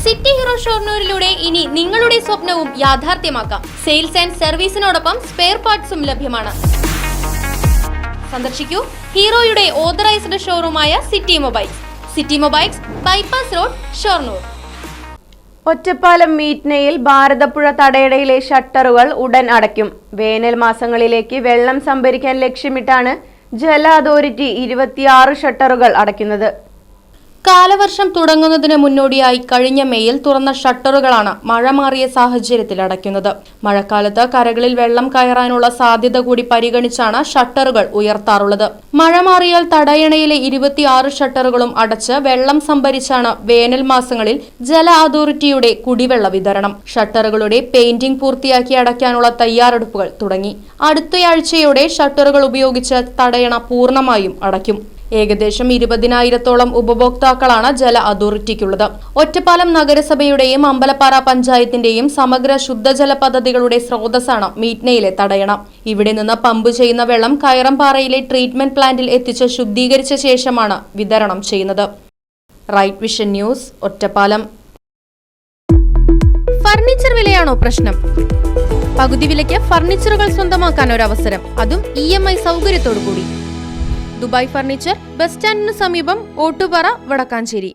City hero ഷൊർണൂരിലൂടെ ഇനി നിങ്ങളുടെ സ്വപ്നവും യാഥാർത്ഥ്യമാക്കാം. സെയിൽസ് ആൻഡ് സർവീസിനോടൊപ്പം സ്പെയർ പാർട്സും ലഭ്യമാണ്. സന്ദർശിക്കൂ ഹീറോയുടെ ഓതറൈസ്ഡ് ഷോറൂമായ city mobiles. City mobiles, bypass road, Shoranur. Ottapalam മീറ്റ്നയിൽ ഭാരതപ്പുഴ തടയണയിലെ ഷട്ടറുകൾ ഉടൻ അടയ്ക്കും. വേനൽ മാസങ്ങളിലേക്ക് വെള്ളം സംഭരിക്കാൻ ലക്ഷ്യമിട്ടാണ് ജല അതോറിറ്റി 26 ഷട്ടറുകൾ അടയ്ക്കുന്നത്. കാലവർഷം തുടങ്ങുന്നതിന് മുന്നോടിയായി കഴിഞ്ഞ മെയിൽ തുറന്ന ഷട്ടറുകളാണ് മഴ മാറിയ സാഹചര്യത്തിൽ അടയ്ക്കുന്നത്. മഴക്കാലത്ത് കരകളിൽ വെള്ളം കയറാനുള്ള സാധ്യത കൂടി പരിഗണിച്ചാണ് ഷട്ടറുകൾ ഉയർത്താറുള്ളത്. മഴ മാറിയാൽ തടയണയിലെ 26 ഷട്ടറുകളും അടച്ച് വെള്ളം സംഭരിച്ചാണ് വേനൽ മാസങ്ങളിൽ ജല അതോറിറ്റിയുടെ കുടിവെള്ള വിതരണം. ഷട്ടറുകളുടെ പെയിന്റിംഗ് പൂർത്തിയാക്കി അടയ്ക്കാനുള്ള തയ്യാറെടുപ്പുകൾ തുടങ്ങി. അടുത്തയാഴ്ചയോടെ ഷട്ടറുകൾ ഉപയോഗിച്ച് തടയണ പൂർണ്ണമായും അടയ്ക്കും. ഏകദേശം 20,000-ഓളം ഉപഭോക്താക്കളാണ് ജല അതോറിറ്റിക്കുള്ളത്. ഒറ്റപ്പാലം നഗരസഭയുടെയും അമ്പലപ്പാറ പഞ്ചായത്തിന്റെയും സമഗ്ര ശുദ്ധജല പദ്ധതികളുടെ സ്രോതസ്സാണ് മീറ്റ്നയിലെ തടയണ. ഇവിടെ നിന്ന് പമ്പ് ചെയ്യുന്ന വെള്ളം കയറംപാറയിലെ ട്രീറ്റ്മെന്റ് പ്ലാന്റിൽ എത്തിച്ച് ശുദ്ധീകരിച്ച ശേഷമാണ് വിതരണം ചെയ്യുന്നത്. Right vision news, Ottapalam. Furniture വിലയാണോ പ്രശ്നം? പകുതി വിലയ്ക്ക് ഫർണിച്ചറുകൾ സ്വന്തമാക്കാൻ ഒരു അവസരം, അതും EMI സൗകര്യത്തോടു കൂടി. ദുബായ് ഫർണിച്ചർ, ബസ് സ്റ്റാൻഡിന് സമീപം, ഓട്ടുപാറ, വടക്കാഞ്ചേരി.